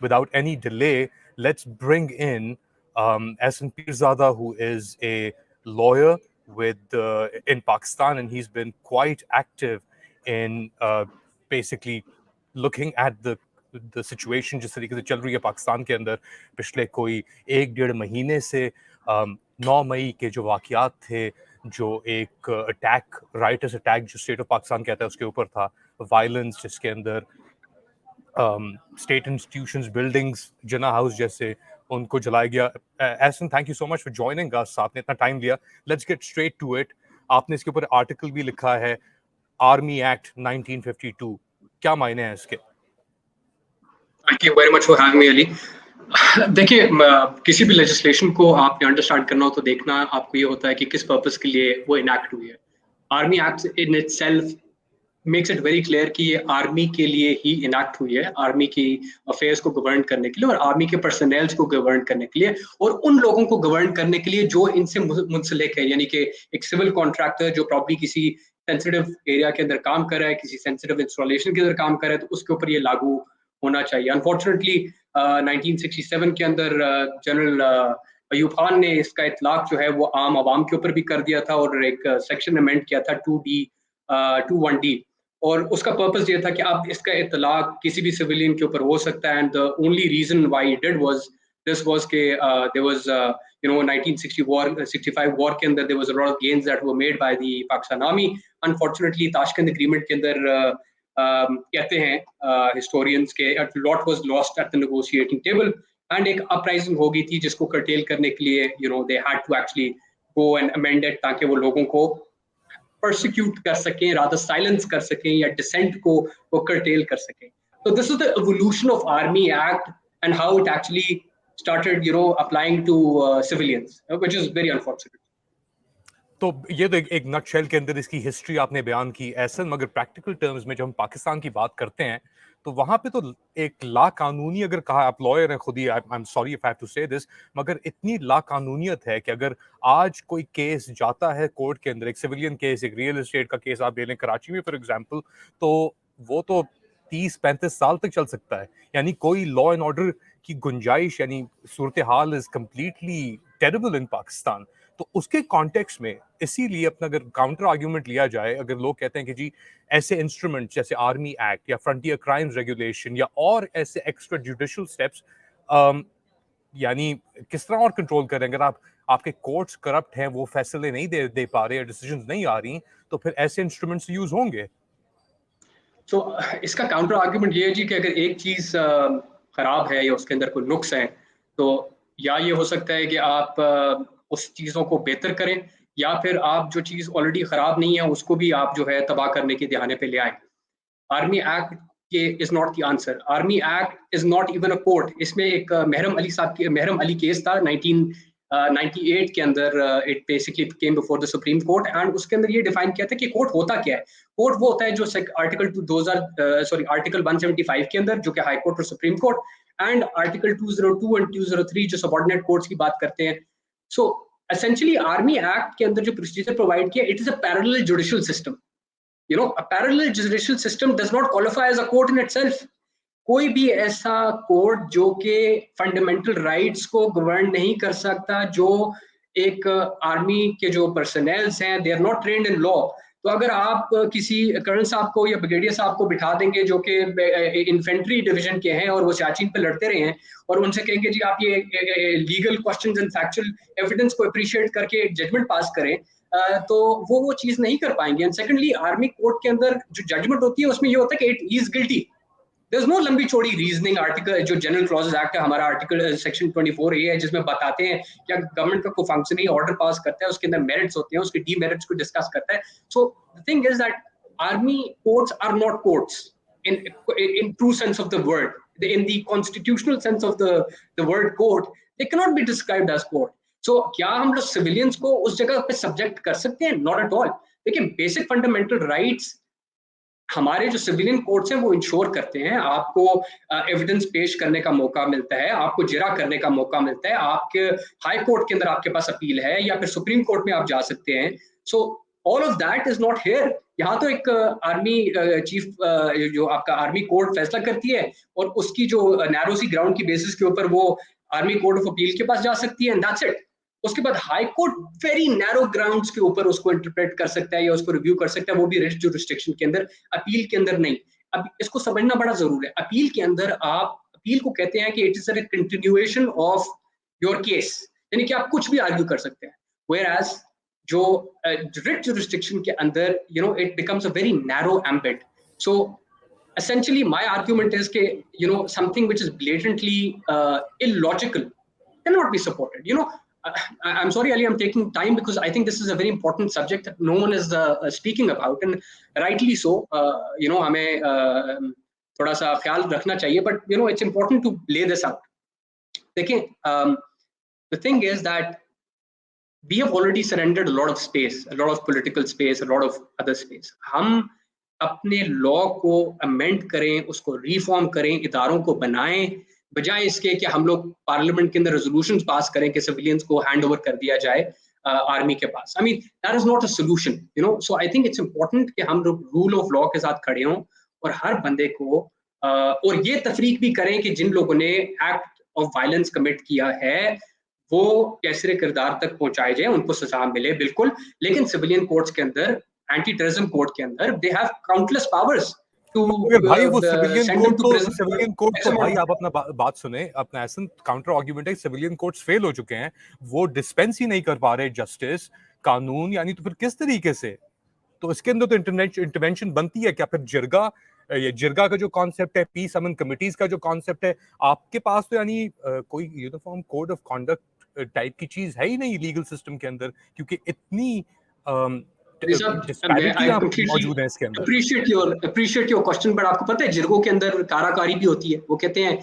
without any delay, let's bring in Ehsan Pirzada, who is a lawyer in Pakistan, and he's been quite active in basically looking at the situation जिस तरीके से चल रही है पाकिस्तान के अंदर पिछले कोई 1-1.5 महीने से। 9 मई के जो वाक़यात थे, जो एक अटैक, राइटर्स अटैक जो स्टेट ऑफ पाकिस्तान कहता है उसके ऊपर था, वायलेंस जिसके अंदर state institutions, buildings, Jinnah house जैसे उनको जलाया गया। Ahsan, thank you so much for joining us, आपने इतना टाइम लिया। Let's get straight to it. आपने इसके ऊपर आर्टिकल भी लिखा है, आर्मी एक्ट 1952, क्या मायने हैं इसके? Thank you very much for having me Ali. देखिए, किसी भी लेजिस्लेशन को आपने अंडरस्टैंड करना हो तो देखना आपको ये होता है कि किस पर्पस के लिए वो इनैक्ट हुई है। Army act in itself makes it very clear कि ये आर्मी के लिए ही इनैक्ट हुई है, आर्मी की अफेयर्स को गवर्न करने के लिए और आर्मी के पर्सनल्स को गवर्न करने के लिए और उन लोगों को गवर्न करने के लिए जो इनसे मुंसलिक है, यानी कि एक सिविल कॉन्ट्रैक्टर जो प्रॉब्ली किसी सेंसिटिव एरिया के अंदर काम कर रहा है, किसी सेंसिटिव इंस्टॉलेशन के अंदर काम कर रहा है, तो उसके ऊपर ये लागू होना चाहिए। अनफॉर्चुनेटली 1967 के अंदर जनरल अयूब खान ने इसका इतलाक जो है वो आम आवाम के ऊपर भी कर दिया था और एक सेक्शन अमेंड किया था 21D, और उसका पर्पस ये था कि अब इसका इतलाक किसी भी सिविलियन के ऊपर हो सकता है। And the only reason why it did was के देयर वाज 1965 वॉर के अंदर there was a lot of gains that were made by the Pakistan army. Unfortunately Tashkent agreement के अंदर कहते हैं हिस्टोरियंस के lot was lost at the negotiating table and एक uprising हो गई थी जिसको कर्टेल करने के लिए they had to actually go and amend it ताकि वो लोगों को persecute कर सकें, rather silence कर सकें या dissent को वो curtail कर सकें। So this is the evolution of Army Act and how it actually started, applying to civilians, which is very unfortunate. तो ये तो एक नटशेल के अंदर इसकी हिस्ट्री आपने बयान की एहसन, मगर प्रैक्टिकल टर्म्स में जब हम पाकिस्तान की बात करते हैं तो वहां पे तो एक लाकानूनी, अगर कहा, आप लॉयर हैं खुद ही, I am sorry if I have to say this, मगर इतनी लाकानूनियत है कि अगर आज कोई केस जाता है कोर्ट के अंदर, एक सिविलियन केस, एक रियल एस्टेट का केस आप ले लें कराची में फॉर एग्जांपल, तो वो तो 30-35 साल तक चल सकता है। यानी कोई लॉ एंड ऑर्डर की गुंजाइश, यानी सूरत हाल इज कंप्लीटली टेरेबल इन पाकिस्तान। तो उसके कॉन्टेक्स्ट में, इसीलिए अपना अगर काउंटर आर्ग्यूमेंट लिया जाए, अगर लोग कहते हैं कि जी ऐसे इंस्ट्रूमेंट जैसे आर्मी एक्ट या फ्रंटियर क्राइम्स रेगुलेशन या और ऐसे एक्स्ट्रा जुडिशियल स्टेप्स, यानी किस तरह और कंट्रोल करें? अगर आपके कोर्ट्स करप्ट हैं, वो फैसले नहीं दे पा रहे, डिसीजंस नहीं आ रही, तो फिर ऐसे इंस्ट्रूमेंट्स यूज होंगे। तो इसका काउंटर आर्ग्यूमेंट ये है जी कि अगर एक चीज खराब है या उसके अंदर कोई नुक्स है, तो या ये हो सकता है कि आप उस चीजों को बेहतर करें, या फिर आप जो चीज ऑलरेडी खराब नहीं है उसको भी आप जो है तबाह करने के दहाने पे ले आए। आर्मी एक्ट के is not the answer. Army act is not even a court. इसमें एक महरम अली केस था 1998 के अंदर। It basically came before the supreme court and उसके अंदर ये डिफाइन किया था कि कोर्ट होता क्या है। कोर्ट वो होता है जो आर्टिकल 175 के अंदर, जो कि हाई कोर्ट और supreme court, and article 202 and 203 जो सबऑर्डिनेट कोर्ट्स की बात करते हैं। सो एसेंशियली आर्मी एक्ट के अंदर जो प्रोसीजर प्रोवाइड किया, it is a parallel judicial system. A parallel judicial system does not qualify as a court in itself. कोई भी ऐसा कोर्ट जो कि फंडामेंटल राइट्स को गवर्न नहीं कर सकता, जो एक आर्मी के जो पर्सनल्स हैं, they are not trained in law. तो अगर आप किसी कर्नल साहब को या ब्रिगेडियर साहब को बिठा देंगे जो कि इन्फेंट्री डिवीजन के हैं और वो सियाचिन पे लड़ते रहे हैं, और उनसे कहेंगे जी आप ये legal questions and factual evidence को अप्रिशिएट करके जजमेंट पास करें, तो वो चीज नहीं कर पाएंगे। एंड सेकंडली, आर्मी कोर्ट के अंदर जो जजमेंट होती है उसमें ये होता है कि it is guilty. There is no लंबी चौड़ी रीजनिंग। आर्टिकल जो जनरल क्लॉजेस एक्ट है हमारा, आर्टिकल सेक्शन 24A है, जिसमें बताते हैं कि गवर्नमेंट का कोई फंक्शनरी ऑर्डर पास करता है, उसके अंदर मेरिट्स होते हैं, उसके डीमेरिट्स को डिस्कस करता है। So the thing is that army courts are not courts in true sense of the word. In the constitutional sense of the word court, they cannot be described as court. So क्या हम लोग civilians को उस जगह पे subject कर सकते हैं? Not at all. देखिए, बेसिक फंडामेंटल राइट्स हमारे जो सिविलियन कोर्ट्स हैं वो इंश्योर करते हैं। आपको एविडेंस पेश करने का मौका मिलता है, आपको जिरा करने का मौका मिलता है, आपके हाई कोर्ट के अंदर आपके पास अपील है या फिर सुप्रीम कोर्ट में आप जा सकते हैं। So all of that is not here. यहाँ तो एक आर्मी चीफ जो आपका आर्मी कोर्ट फैसला करती है और उसकी जो नैरो सी ग्राउंड की बेसिस के ऊपर वो आर्मी कोर्ट ऑफ अपील के पास जा सकती है, एंड दैट्स इट। उसके बाद high court very narrow grounds के ऊपर उसको इंटरप्रेट कर सकता है या उसको रिव्यू कर सकता है, वो भी रिट जुरिस्डिक्शन के अंदर, अपील के अंदर नहीं। अब इसको समझना बड़ा जरूरी है। अपील के अंदर आप अपील को कहते हैं कि it is a continuation of your case, यानी कि आप कुछ भी आर्ग्यू कर सकते हैं। Whereas जो रिट जुरिस्डिक्शन के अंदर it becomes a very narrow ambit. So essentially my argument is कि something which is blatantly illogical cannot be supported. I'm sorry, Ali, I'm taking time because I think this is a very important subject that no one is speaking about, and rightly so. हमें थोड़ा सा ख्याल रखना चाहिए, but it's important to lay this out. देखिए, the thing is that we have already surrendered a lot of space, a lot of political space, a lot of other space. हम अपने law को अमेंड करें, उसको reform करें, इदारों को बनाएं, बजाय इसके कि हम लोग पार्लियामेंट के अंदर रेजोल्यूशंस पास करें कि सिविलियंस को हैंड ओवर कर दिया जाए आर्मी के पास। I mean that is not a solution, so I think it's important कि हम लोग रूल ऑफ लॉ के साथ खड़े हों और हर बंदे को और ये तफरीक भी करें कि जिन लोगों ने एक्ट ऑफ वायलेंस कमिट किया है वो कैसरे किरदार तक पहुंचाए जाए, उनको सजा मिले, बिल्कुल। लेकिन सिविलियन कोर्ट्स के अंदर, एंटी टेररिज्म कोर्ट के अंदर, they have countless powers to भाई वो send them to prison. Civilian court तो भाई आप अपना बात सुने, अपना ऐसा काउंटर आर्गुमेंट है, सिविलियन कोर्ट्स फेल हो चुके हैं, वो डिस्पेंस ही नहीं कर पा रहे जस्टिस कानून, यानी तो फिर किस तरीके से? तो इसके अंदर तो इंटरवेंशन बनती है क्या? फिर जिरगा का जो कॉन्सेप्ट है, पीस अमन कमिटीज का जो कॉन्सेप्ट है, आपके पास तो यानी कोई uniform code of conduct type की चीज है ही नहीं लीगल सिस्टम के अंदर, क्योंकि इतनी मौजूद है इसके अंदर। appreciate your question, but आपको पता है जिरगों के अंदर काराकारी भी होती है। वो कहते हैं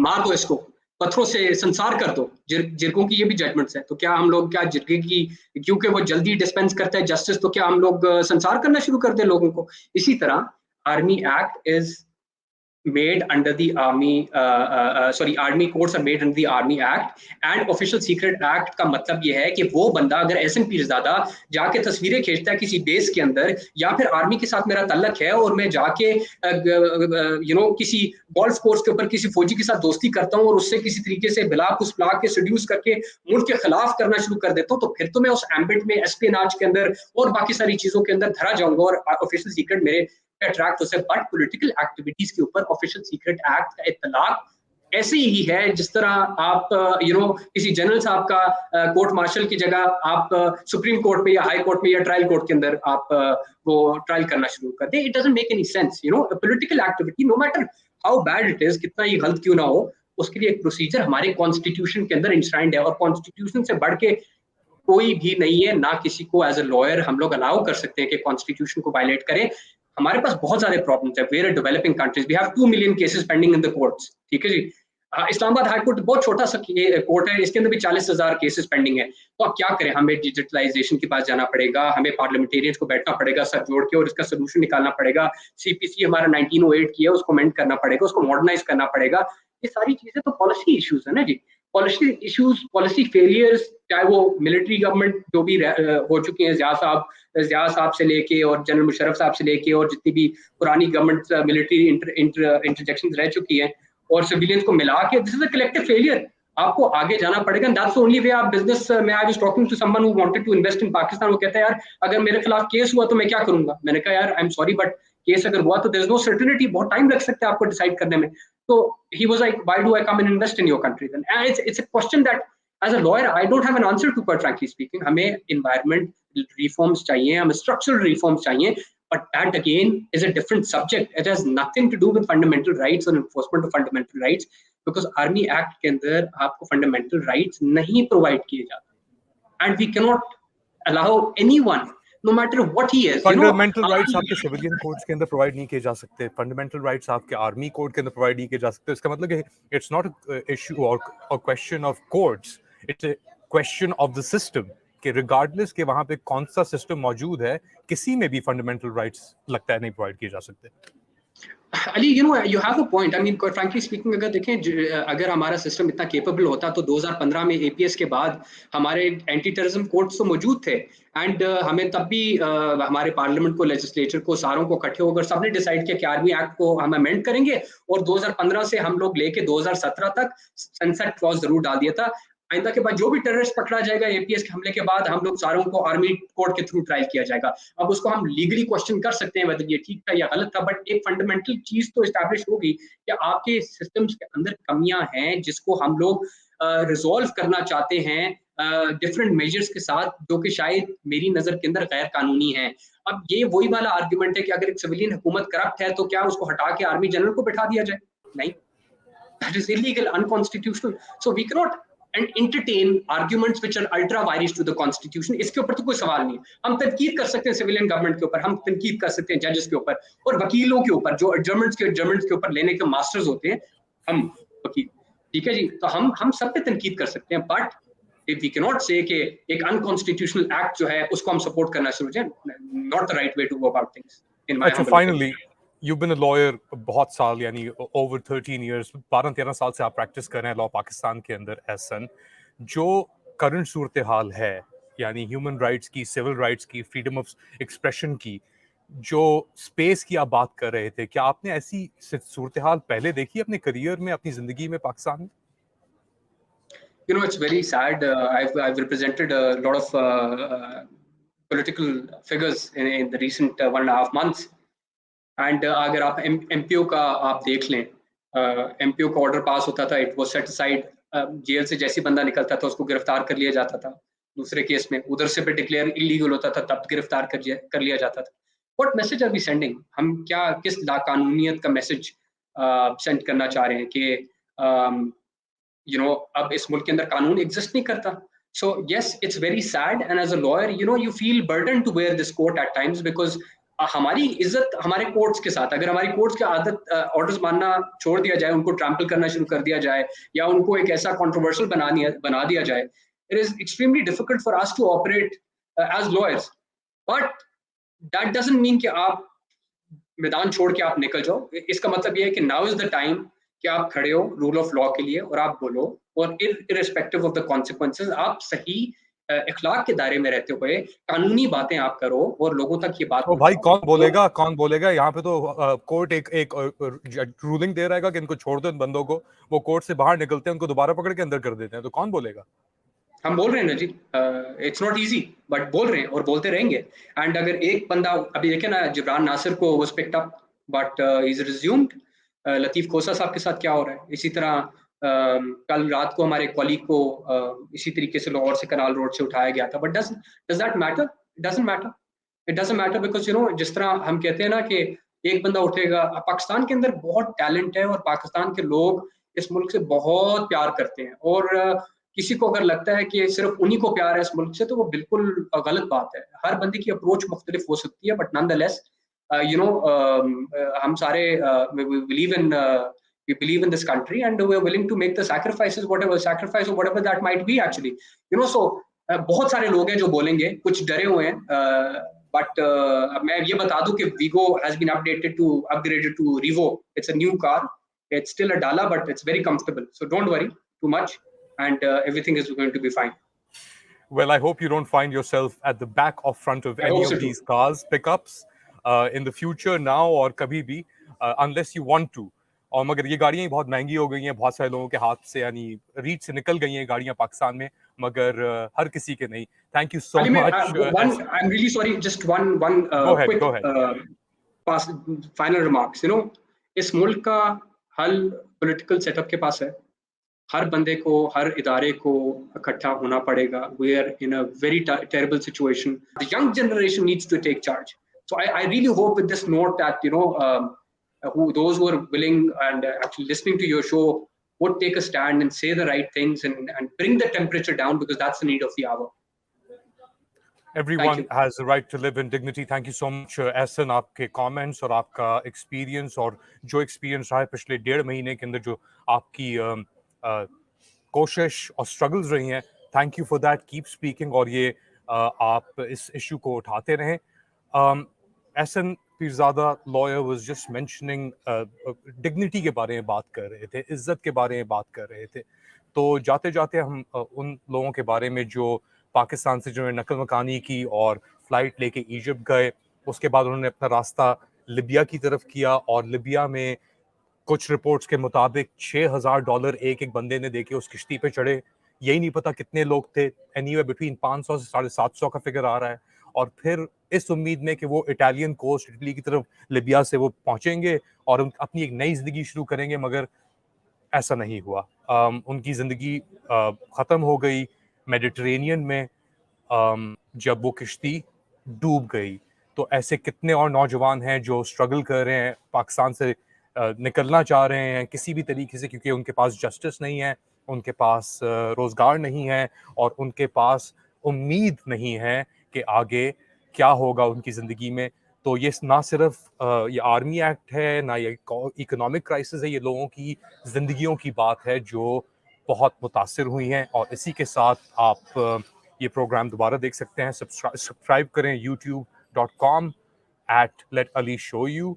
मार दो इसको, पत्थरों से संसार कर दो। जिरगों की ये भी जजमेंट्स है। तो क्या हम लोग, क्या जिरगे की, क्योंकि वो जल्दी डिस्पेंस करता है जस्टिस, तो क्या हम लोग संसार करना शुरू कर दे लोगों को? इसी तरह army act is made under the army courts are made under the army act, and official secret act का मतलब ये है कि वो बंदा अगर एसएमपी ज़्यादा जाके तस्वीरें खींचता है किसी बेस के अंदर, या फिर आर्मी के साथ मेरा तल्लक है और मैं जाके किसी गोल्फ कोर्स के ऊपर किसी फौजी के साथ दोस्ती करता हूँ और उससे किसी तरीके से बिला के सेड्यूस करके मुल्क के खिलाफ करना शुरू कर देता हूँ, तो फिर तो मैं उस एम्बिट में, एस्पियोनेज के अंदर और बाकी सारी चीजों के अंदर धरा जाऊंगा और ऑफिशियल सीक्रेट मेरे अट्रैक्ट हो सकता है। बट पॉलिटिकल एक्टिविटीज के ऊपर ऑफिशियल सीक्रेट एक्ट का इत्तलाक ऐसे ही है जिस तरह आप किसी जनरल साहब का कोर्ट मार्शल की जगह आप सुप्रीम कोर्ट में या हाई कोर्ट में या ट्रायल कोर्ट के अंदर आप वो ट्रायल करना शुरू कर दे। It doesn't make any sense. Political activity, no matter how bad it is, कितना ही गलत क्यों ना हो, उसके लिए एक प्रोसीजर हमारे कॉन्स्टिट्यूशन के अंदर इंश्राइंड है, और कॉन्स्टिट्यूशन से बढ़ के कोई भी नहीं है। ना किसी को एज अ लॉयर हम लोग अलाउ कर सकते हैं कि कॉन्स्टिट्यूशन को वायलेट करें। हमारे पास बहुत सारे प्रॉब्लम्स है। Where developing countries, we have 2 million cases pending in the courts, ठीक है जी। इस्लामाबाद हाई कोर्ट बहुत छोटा सा कोर्ट है, इसके अंदर भी 40,000 केसेस पेंडिंग है। तो आप क्या करें? हमें डिजिटलाइजेशन के पास जाना पड़ेगा, हमें पार्लियामेंटेरियंस को बैठना पड़ेगा सर जोड़ के और इसका सोल्यूशन निकालना पड़ेगा। सीपीसी हमारा 1908 की है, उसको अमेंड करना पड़ेगा, उसको मॉडर्नाइज करना पड़ेगा। ये सारी चीजें तो पॉलिसी इश्यूज है ना जी, पॉलिसी इश्यूज, पॉलिसी फेलियर्स, चाहे वो मिलिट्री गवर्नमेंट जो भी हो चुकी है, ज़िया साहब से लेके और जनरल मुशर्रफ साहब से लेके और जितनी भी पुरानी गवर्नमेंट मिलिट्री इंटरजेक्शन रह चुकी है और सिविलियंस को मिला के, this is a collective failure. आपको आगे जाना पड़ेगा, दैट्स द ओनली वे। आप बिजनेस में, I was talking to someone who wanted to invest in Pakistan, वो कहता है यार अगर मेरे खिलाफ केस हुआ तो मैं क्या करूंगा? मैंने कहा यार आई एम सॉरी बट केस अगर हुआ तो देयर इज नो सर्टेनिटी, बहुत टाइम लग सकता है आपको डिसाइड करने में। So he was like, why do I come and invest in your country then? And it's a question that as a lawyer I don't have an answer to, quite frankly speaking. हमें environment reforms चाहिए, हमें structural reforms चाहिए, but that again is a different subject. It has nothing to do with fundamental rights and enforcement of fundamental rights, because Army Act के अंदर आपको fundamental rights नहीं provide किए जाते, and we cannot allow anyone, no matter what he is, fundamental rights आपके civilian codes के अंदर provide नहीं किए जा सकते, फंडामेंटल राइट्स आपके आर्मी कोड के अंदर प्रोवाइड नहीं किए जा सकते। इसका मतलब है इट्स नॉट इशू और question of codes, it's a question of the system कि रिगार्डलेस के वहां पे कौन सा सिस्टम मौजूद है, किसी में भी फंडामेंटल राइट्स लगता है नहीं प्रोवाइड किए जा सकते। Ali, you have a point. I mean, quite frankly speaking, अगर देखें, अगर हमारा सिस्टम इतना केपेबल होता तो 2015 में एपीएस के बाद हमारे एंटी टेररिज्म कोर्ट्स तो मौजूद थे, एंड हमें तब भी हमारे पार्लियामेंट को, लेजिस्लेचर को, सारों को इकट्ठे होकर सबने डिसाइड किया कि आर्मी एक्ट को हम अमेंड करेंगे, और 2015 से हम लोग लेके 2017 तक सनसेट क्लॉज जरूर डाल दिया था। आइंदा के बाद जो भी टेररिस्ट पकड़ा जाएगा एपीएस के हमले के बाद, हम लोग सारों को आर्मी कोर्ट के थ्रू ट्रायल किया जाएगा। अब उसको हम लीगली क्वेश्चन कर सकते हैं whether ये ठीक था या गलत था, बट एक फंडामेंटल चीज तो एस्टैब्लिश होगी कि आपके सिस्टम्स के अंदर कमियां हैं जिसको हम लोग रिजॉल्व करना चाहते हैं डिफरेंट मेजर्स के साथ, जो कि शायद मेरी नजर के अंदर गैर कानूनी है। अब ये वही वाला आर्गुमेंट है कि अगर एक सिविलियन हुकूमत करप्ट है तो क्या उसको हटा के आर्मी जनरल को बैठा दिया जाए? नहीं, that is illegal, unconstitutional. So we cannot and entertain arguments which are ultra vires to the constitution. इसके ऊपर तो कोई सवाल नहीं है। हम तनकीद कर सकते हैं सिविलियन गवर्नमेंट के ऊपर, हम तनकीद कर सकते हैं जजेस के ऊपर और वकीलों के ऊपर, जो जजमेंट्स के ऊपर लेने के मास्टर्स होते हैं, हम वकील, ठीक है जी, तो हम सब पे तनकीद कर सकते हैं, but if we cannot say कि एक unconstitutional act जो है उसको हम सपोर्ट करना शुरू करें, not the right way to go about things in my अच्छा, humble finally opinion. you've been a lawyer बहुत साल, यानी over 13 years, 12-13 साल से आप प्रैक्टिस कर रहे हैं लॉ पाकिस्तान के अंदर। एहसन, जो करंट सूरत हाल है, यानी ह्यूमन राइट्स की, सिविल राइट्स की, फ्रीडम ऑफ एक्सप्रेशन की, जो स्पेस की आप बात कर रहे थे, क्या आपने ऐसी सूरत हाल पहले देखी अपने करियर में, अपनी जिंदगी में पाकिस्तान में? It's very sad. I've represented a lot of political figures in the recent 1.5 months. And अगर आप एमपीओ का आप देख लें, एमपीओ का ऑर्डर पास होता था, it was set aside, jail से जैसे बंदा निकलता था उसको गिरफ्तार कर लिया जाता था। दूसरे केस में उधर से भी डिक्लेयर इलीगल होता था तब गिरफ्तार कर लिया जाता था। What message are we sending? हम क्या, किस लाकानूनियत का मैसेज सेंड करना चाह रहे हैं कि अब इस मुल्क के अंदर कानून एग्जिस्ट नहीं करता? So yes, it's very sad, and as a lawyer, you feel burdened to wear this coat at times because हमारी इज्जत हमारे कोर्ट्स के साथ, अगर हमारी कोर्ट्स की आदत ऑर्डर्स मानना छोड़ दिया जाए, उनको ट्रैम्पल करना शुरू कर दिया जाए, या उनको एक ऐसा कंट्रोवर्शियल बना दिया जाए, it is extremely difficult for us to operate as lawyers. But that doesn't mean कि आप मैदान छोड़ के आप निकल जाओ। इसका मतलब ये है कि नाउ इज द टाइम कि आप खड़े हो रूल ऑफ लॉ के लिए और आप बोलो, और इररिस्पेक्टिव ऑफ द कॉन्सिक्वेंसेस आप सही इखलाक के दायरे में रहते हुए कानूनी बातें आप करो और लोगों तक ये बात तो भाई पहुंचाओ। कौन बोलेगा? यहाँ पे तो कोर्ट एक रूलिंग दे रहेगा कि इनको छोड़ दो इन बंदों को, वो कोर्ट से बाहर निकलते हैं, उनको दोबारा पकड़ के अंदर कर देते हैं, तो कौन बोलेगा? हम बोल रहे हैं ना जी, इट्स नॉट इजी, बट बोल रहे हैं और बोलते रहेंगे। एंड अगर एक बंदा, अभी देखे ना, जिब्रान नासिर को was picked up but is resumed. Latif Khosa sahab के साथ क्या हो रहा है? इसी तरह कल रात को हमारे कॉलीग को इसी तरीके से लाहौर से कनाल रोड से उठाया गया था। But does that matter? It doesn't matter. It doesn't matter because जिस तरह हम कहते हैं ना कि एक बंदा उठेगा। पाकिस्तान के अंदर बहुत टैलेंट है और पाकिस्तान के लोग इस मुल्क से बहुत प्यार करते हैं, और किसी को अगर लगता है कि सिर्फ उन्हीं को प्यार है इस मुल्क से, तो वो बिल्कुल गलत बात है। हर बंदे की अप्रोच मुख्तलिफ हो सकती है, बट नॉनदलेस हम सारे we believe in this country and we are willing to make the sacrifices, whatever sacrifice or whatever that might be actually, so बहुत सारे लोग हैं जो बोलेंगे, कुछ डरे हुए हैं, बट मैं ये बता दूं कि Vigo has been upgraded to Revo. It's a new car. It's still a Dala, but it's very comfortable, so don't worry too much, and everything is going to be fine. Well, I hope you don't find yourself at the back or front of any of these cars pickups in the future, now or कभी भी, unless you want to. और मगर ये गाड़ियां बहुत महंगी हो गई हैं बहुत सारे लोगों के हाथ से, यानी रीच से निकल गई हैं गाड़ियां पाकिस्तान में, मगर हर किसी के नहीं। Thank you so much. I'm really sorry, just one quick go ahead. final remarks. इस मुल्क का हल पॉलिटिकल सेटअप के पास है। हर बंदे को, हर इदारे को इकट्ठा होना पड़ेगा। We are in a very terrible situation. The young generation needs to take charge. So I really hope with this note that those who are willing and actually listening to your show would take a stand and say the right things and bring the temperature down, because that's the need of the hour. Everyone has the right to live in dignity. Thank you so much, Ehsan, आपके comments और आपका experience, और जो experience रहा है पिछले 1.5 महीने के अंदर, जो आपकी कोशिश और struggles रही हैं। Thank you for that. Keep speaking, और ये आप इस issue को उठाते रहें। Ahsan, Pirzada lawyer was just mentioning dignity के बारे में बात कर रहे थे, इज्जत के बारे में बात कर रहे थे। तो जाते जाते हम उन लोगों के बारे में जो पाकिस्तान से जिन्होंने नकल मकानी की और फ्लाइट लेके इजिप्ट गए, उसके बाद उन्होंने अपना रास्ता लिबिया की तरफ किया और लिबिया में कुछ रिपोर्ट्स के मुताबिक $6,000 एक एक बंदे ने देके उस किश्ती पे चढ़े। यही नहीं पता कितने लोग थे, एनीवेयर बिटवीन 500 से 750 का फिगर आ रहा है। और फिर इस उम्मीद में कि वो इटालियन कोस्ट, इटली की तरफ लिबिया से वो पहुंचेंगे और अपनी एक नई जिंदगी शुरू करेंगे, मगर ऐसा नहीं हुआ। उनकी जिंदगी खत्म हो गई मेडिटरेनियन में जब वो किश्ती डूब गई। तो ऐसे कितने और नौजवान हैं जो स्ट्रगल कर रहे हैं, पाकिस्तान से निकलना चाह रहे हैं किसी भी तरीके से, क्योंकि उनके पास जस्टिस नहीं है, उनके पास रोजगार नहीं है और उनके पास उम्मीद नहीं है कि आगे क्या होगा उनकी जिंदगी में। तो ये ना सिर्फ ये आर्मी एक्ट है, ना ये इकोनॉमिक क्राइसिस है, ये लोगों की जिंदगियों की बात है जो बहुत मुतासिर हुई हैं। और इसी के साथ आप ये प्रोग्राम दोबारा देख सकते हैं। सब्सक्राइब करें youtube.com/let Ali show you,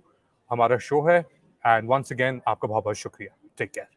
हमारा शो है। एंड वंस अगेन आपका बहुत बहुत शुक्रिया। Take care.